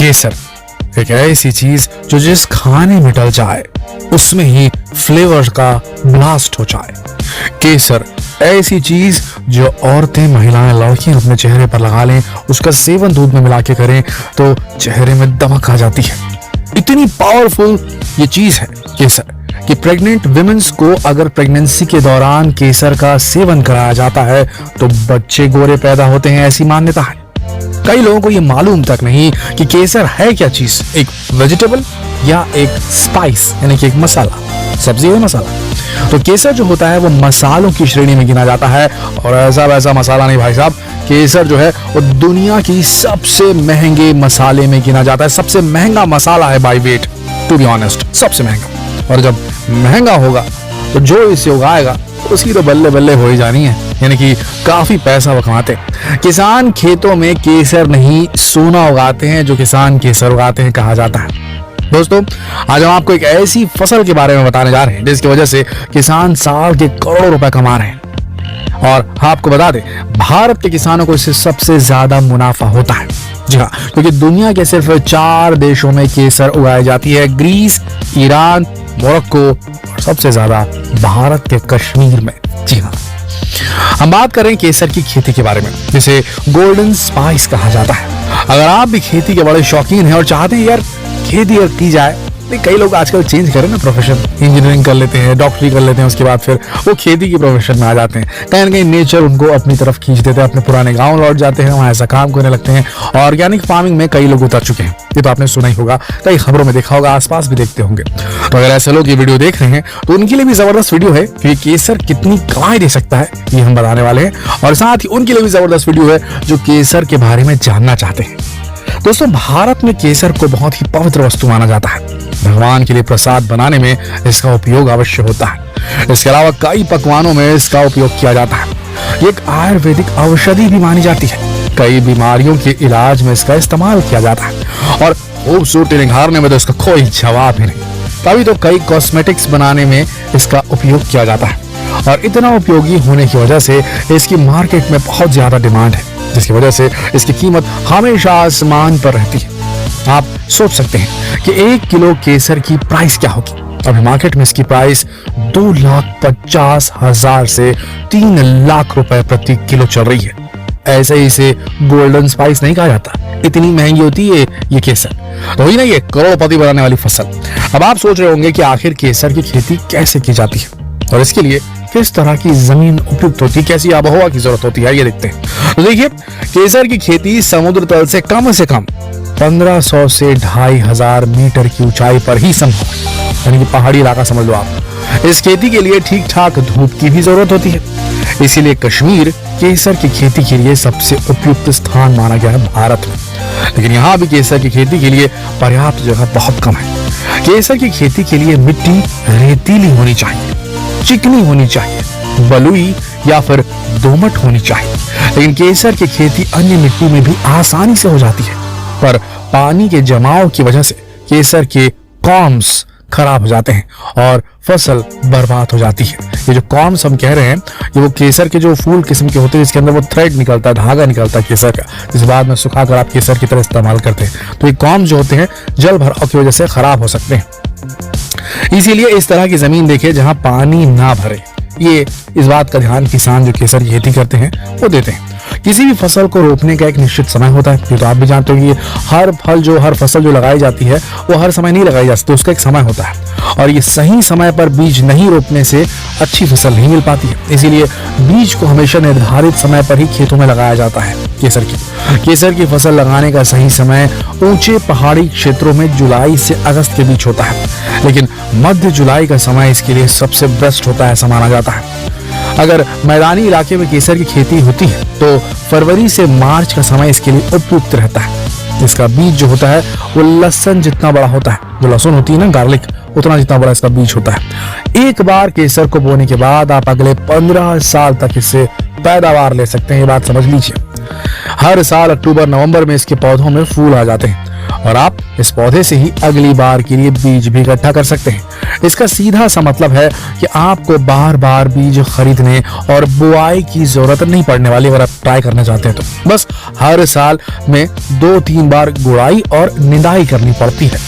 केसर एक ऐसी चीज जो जिस खाने में डल जाए उसमें ही फ्लेवर का ब्लास्ट हो जाए। केसर ऐसी चीज जो औरतें, महिलाएं, लड़कियां अपने चेहरे पर लगा लें, उसका सेवन दूध में मिला के करें तो चेहरे में दमक आ जाती है। इतनी पावरफुल ये चीज है केसर कि प्रेग्नेंट विमेंस को अगर प्रेगनेंसी के दौरान केसर का सेवन कराया जाता है तो बच्चे गोरे पैदा होते हैं, ऐसी मान्यता है। कई लोगों को ये मालूम तक नहीं कि केसर है क्या चीज, एक वेजिटेबल या एक स्पाइस यानी कि एक मसाला, सब्जी है मसाला। तो केसर जो होता है वो मसालों की श्रेणी में गिना जाता है, और ऐसा वैसा मसाला नहीं भाई साहब। केसर जो है वो दुनिया की सबसे महंगे मसाले में गिना जाता है। सबसे महंगा मसाला है by weight, to be honest, सबसे महंगा। और जब महंगा होगा तो जो इसे उगाएगा उसकी तो बल्ले बल्ले हो ही जानी है, यानी कि काफी पैसा वो कमाते हैं। किसान खेतों में केसर नहीं सोना उगाते हैं, जो किसान केसर उगाते हैं कहा जाता है। दोस्तों, आज हम आपको एक ऐसी फसल के बारे में बताने जा रहे हैं जिसकी वजह से किसान साल के करोड़ों रुपए कमा रहे हैं। और आपको बता दें, भारत के किसानों को इससे सबसे ज्यादा मुनाफा होता है। जी हाँ, क्योंकि दुनिया के सिर्फ 4 देशों में केसर उगाई जाती है, ग्रीस, ईरान, मोरक्को और सबसे ज्यादा भारत के कश्मीर में। जी हाँ, हम बात करें केसर की खेती के बारे में, जिसे गोल्डन स्पाइस कहा जाता है। अगर आप भी खेती के बड़े शौकीन हैं और चाहते हैं यार खेती की जाए, कई लोग आजकल चेंज करें ना प्रोफेशन, इंजीनियरिंग कर लेते हैं, डॉक्टरी कर लेते हैं, उसके बाद फिर वो खेती की प्रोफेशन में आ जाते हैं। कहीं ना कहीं नेचर उनको अपनी तरफ खींच देते हैं, अपने पुराने गांव लौट जाते हैं, वहां ऐसा काम करने लगते हैं। ऑर्गेनिक फार्मिंग में कई लोग उतर चुके हैं, ये तो आपने सुना ही होगा, कई खबरों में देखा होगा, आसपास भी देखते होंगे। तो अगर ऐसे लोग ये वीडियो देख रहे हैं तो उनके लिए भी जबरदस्त वीडियो है कि केसर कितनी कमाई दे सकता है, ये हम बताने वाले हैं। और साथ ही उनके लिए भी जबरदस्त वीडियो है जो केसर के बारे में जानना चाहते हैं। दोस्तों, भारत में केसर को बहुत ही पवित्र वस्तु माना जाता है। भगवान के लिए प्रसाद बनाने में इसका उपयोग अवश्य होता है। इसके अलावा कई पकवानों में इसका उपयोग किया जाता है। ये एक आयुर्वेदिक औषधि भी मानी जाती है। कई बीमारियों के इलाज में इसका इस्तेमाल किया जाता है और खूबसूरती निखारने में तो इसका कोई जवाब ही नहीं। तभी तो कई कॉस्मेटिक्स बनाने में इसका उपयोग किया जाता है, और इतना उपयोगी होने की वजह से इसकी मार्केट में बहुत ज्यादा डिमांड है, जिसकी वजह से इसकी कीमत हमेशा आसमान पर रहती है। आप सोच सकते हैं कि 1 किलो केसर की प्राइस क्या होगी। अभी मार्केट में इसकी प्राइस 2,50,000 से 3 लाख रुपए प्रति किलो चल रही है। ऐसे ही इसे गोल्डन स्पाइस नहीं कहा जाता, इतनी महंगी होती है ये केसर। तो ही ना ये करोड़पति बनाने वाली फसल। अब आप सोच रहे होंगे कि आखिर केसर की खेती कैसे की जाती है और इसके लिए किस तरह की जमीन उपयुक्त होती है, कैसी आबोहवा की जरूरत होती है, ये देखते हैं। तो देखिए, केसर की खेती समुद्र तल से कम 1500 से 2500 मीटर की ऊंचाई पर ही संभव है, यानी कि पहाड़ी इलाका समझ लो आप। इस खेती के लिए ठीक ठाक धूप की भी जरूरत होती है, इसीलिए कश्मीर केसर की खेती के लिए सबसे उपयुक्त स्थान माना गया है भारत में। लेकिन यहाँ भी केसर की खेती के लिए पर्याप्त जगह बहुत कम है। केसर की खेती के लिए मिट्टी रेतीली होनी चाहिए, चिकनी होनी चाहिए, बलुई या फिर दोमट होनी चाहिए। लेकिन केसर की खेती अन्य मिट्टी में भी आसानी से हो जाती है, पर पानी के जमाव की वजह से केसर के कॉर्म्स खराब हो जाते हैं और फसल बर्बाद हो जाती है। ये जो कॉर्म्स हम कह रहे हैं, ये वो केसर के जो फूल किस्म के होते हैं, इसके अंदर वो थ्रेड निकलता है, धागा निकलता है केसर का, जिस बाद में सुखाकर आप केसर की तरह इस्तेमाल करते हैं। तो ये कॉर्म्स जो होते हैं जल भराव की वजह से खराब हो सकते हैं। इसीलिए इस तरह की जमीन देखिए जहां पानी ना भरे, ये इस बात का ध्यान किसान जो केसर की खेती करते हैं वो देते हैं। किसी भी फसल को रोपने का एक निश्चित समय होता है, ये तो आप भी जानते हो कि हर फसल जो लगाई जाती है वो हर समय नहीं लगाई जाती, तो उसका एक समय होता है। और ये सही समय पर बीज नहीं रोपने से अच्छी फसल नहीं मिल पाती है। इसीलिए बीज को हमेशा निर्धारित समय पर ही खेतों में लगाया जाता है। केसर की फसल लगाने का सही समय ऊंचे पहाड़ी क्षेत्रों में जुलाई से अगस्त के बीच होता है, लेकिन मध्य जुलाई का समय इसके लिए सबसे बेस्ट होता है, ऐसा माना जाता है। अगर मैदानी इलाके में केसर की खेती होती है तो फरवरी से मार्च का समय इसके लिए उपयुक्त रहता है। इसका बीज जो होता है वो लहसुन जितना बड़ा होता है, जो लहसुन होती है ना, गार्लिक, उतना जितना बड़ा इसका बीज होता है। एक बार केसर को बोने के बाद आप अगले 15 साल तक इससे पैदावार ले सकते हैं, ये बात समझ लीजिए। हर साल अक्टूबर नवंबर में इसके पौधों में फूल आ जाते हैं और आप इस पौधे से ही अगली बार के लिए बीज भी इकट्ठा कर सकते हैं। इसका सीधा सा मतलब है कि आपको बार बार बीज खरीदने और बुआई की जरूरत नहीं पड़ने वाली, अगर आप ट्राई करना चाहते हैं तो। बस हर साल में 2-3 बार गुड़ाई और निदाई करनी पड़ती है।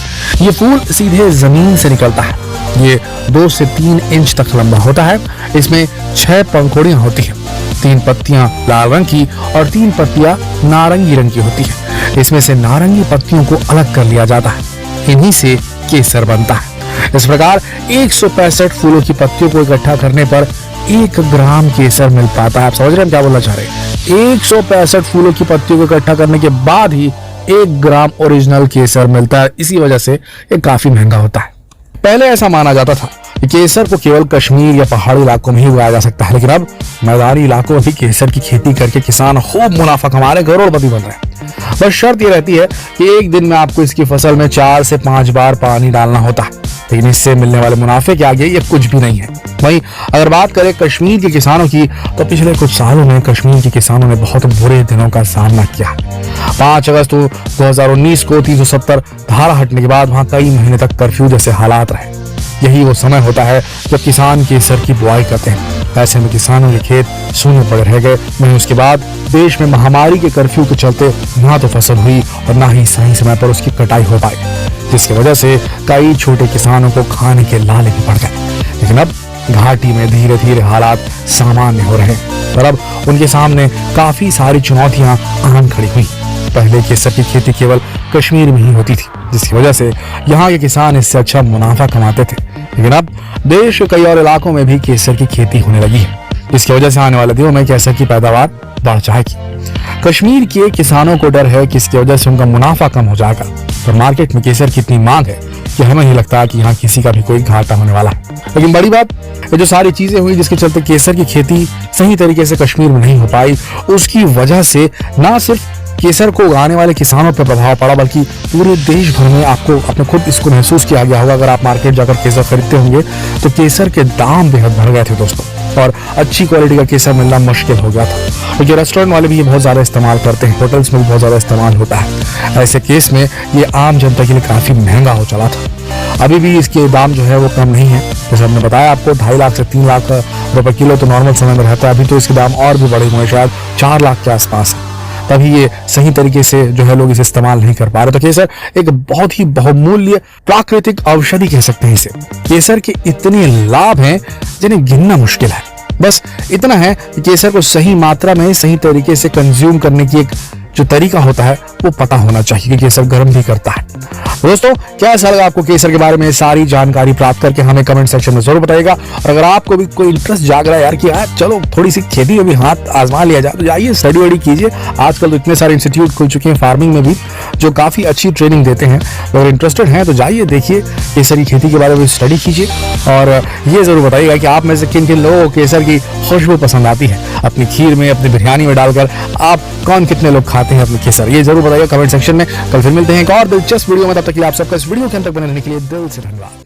ये फूल सीधे जमीन से निकलता है। ये 2 से 3 इंच तक लंबा होता है। इसमें 6 पंखुड़ियां होती हैं। 3 पत्तियां लाल रंग की और 3 पत्तियां नारंगी रंग की होती है। इसमें से नारंगी पत्तियों को अलग कर लिया जाता है। इन्हीं से केसर बनता है। इस प्रकार 165 फूलों की पत्तियों को इकट्ठा करने पर 1 ग्राम केसर मिल पाता है। आप समझ रहे हैं क्या बोलना चाह रहे हैं? 165 फूलों की पत्तियों को इकट्ठा करने के बाद ही 1 ग्राम ओरिजिनल केसर मिलता है। इसी वजह से ये काफी महंगा होता है। पहले ऐसा माना जाता था कि केसर को केवल कश्मीर या पहाड़ी इलाकों में ही उगाया जा सकता है, लेकिन अब मैदानी इलाकों में भी केसर की खेती करके किसान खूब मुनाफा कमा रहे, करोड़पति बन रहे हैं। बस शर्त ये रहती है कि एक दिन में आपको इसकी फसल में 4 से 5 बार पानी डालना होता है, लेकिन इससे मिलने वाले मुनाफे के आगे ये कुछ भी नहीं है। वहीं अगर बात करें कश्मीर के किसानों की, तो पिछले कुछ सालों में कश्मीर के किसानों ने बहुत बुरे दिनों का सामना किया। 5 अगस्त 2019 को 370 धारा हटने के बाद वहां कई महीने तक कर्फ्यू जैसे हालात रहे। यही वो समय होता है जब किसान केसर की बुआई करते हैं। ऐसे में किसानों के खेत सूने पड़े रह गए। वहीं उसके बाद देश में महामारी के कर्फ्यू के चलते ना तो फसल हुई और ना ही सही समय पर उसकी कटाई हो पाई, जिसकी वजह से कई छोटे किसानों को खाने के लाले भी पड़ गए। लेकिन अब घाटी में धीरे धीरे हालात सामान्य हो रहे हैं और अब उनके सामने काफी सारी चुनौतियां आम खड़ी हुई। पहले केसर की खेती केवल कश्मीर में ही होती थी, जिसकी वजह से यहाँ के किसान इससे अच्छा मुनाफा कमाते थे। लेकिन अब देश के कई और इलाकों में भी केसर की खेती होने लगी है, जिसकी वजह से आने वाले दिनों में केसर की पैदावार बढ़ जाएगी। कश्मीर के किसानों को डर है कि इसकी वजह से उनका मुनाफा कम हो जाएगा, पर मार्केट में केसर की इतनी मांग है कि हमें नहीं लगता कि यहाँ किसी का भी कोई घाटा होने वाला है। लेकिन बड़ी बात, ये जो सारी चीजें हुई जिसके चलते केसर की खेती सही तरीके से कश्मीर में नहीं हो पाई, उसकी वजह से ना सिर्फ केसर को उगाने वाले किसानों पर प्रभाव पड़ा, बल्कि पूरे देश भर में आपको अपने खुद इसको महसूस किया गया होगा। अगर आप मार्केट जाकर केसर खरीदते होंगे तो केसर के दाम बेहद बढ़ गए थे दोस्तों, और अच्छी क्वालिटी का केसर मिलना मुश्किल हो गया था। क्योंकि रेस्टोरेंट वाले भी ये बहुत ज्यादा इस्तेमाल करते हैं, होटल्स में भी बहुत ज्यादा इस्तेमाल होता है। ऐसे केस में ये आम जनता के लिए काफी महंगा हो चला था। अभी भी इसके दाम जो है वो कम नहीं है। जैसे हमने बताया आपको, 2.5 लाख से 3 लाख रुपए किलो तो नॉर्मल समय में रहता है। अभी तो इसके दाम और भी बढ़े हुए हैं, शायद 4 लाख के आसपास है। तभी ये सही तरीके से जो है लोग इसे इस्तेमाल नहीं कर पा रहे। तो केसर एक बहुत ही बहुमूल्य प्राकृतिक औषधि कह सकते हैं इसे। केसर के इतने लाभ हैं जिन्हें गिनना मुश्किल है। बस इतना है कि केसर को सही मात्रा में सही तरीके से कंज्यूम करने की एक जो तरीका होता है वो पता होना चाहिए कि केसर गर्म भी करता है। दोस्तों, कैसा लगा आपको केसर के बारे में सारी जानकारी प्राप्त करके हमें कमेंट सेक्शन में जरूर बताइएगा। और अगर आपको भी कोई इंटरेस्ट जाग रहा है यार कि यार चलो थोड़ी सी खेती में भी हाथ आजमा लिया जाए, तो जाइए स्टडी वडी कीजिए। आजकल तो इतने सारे इंस्टीट्यूट खुल चुके हैं फार्मिंग में भी जो काफी अच्छी ट्रेनिंग देते हैं। अगर इंटरेस्टेड हैं तो जाइए, देखिए केसर की खेती के बारे में स्टडी कीजिए और ये जरूर बताइएगा कि आप में से किन किन लोगों को केसर की खुशबू पसंद आती है। अपनी खीर में, अपनी बिरयानी में डालकर आप कौन कितने लोग खाते हैं अपने केसर, ये जरूर बताइएगा कमेंट सेक्शन में। कल फिर मिलते हैं एक और दिलचस्प वीडियो में। तब तक के लिए आप सबका इस वीडियो के अंत तक बने रहने के लिए दिल से धन्यवाद।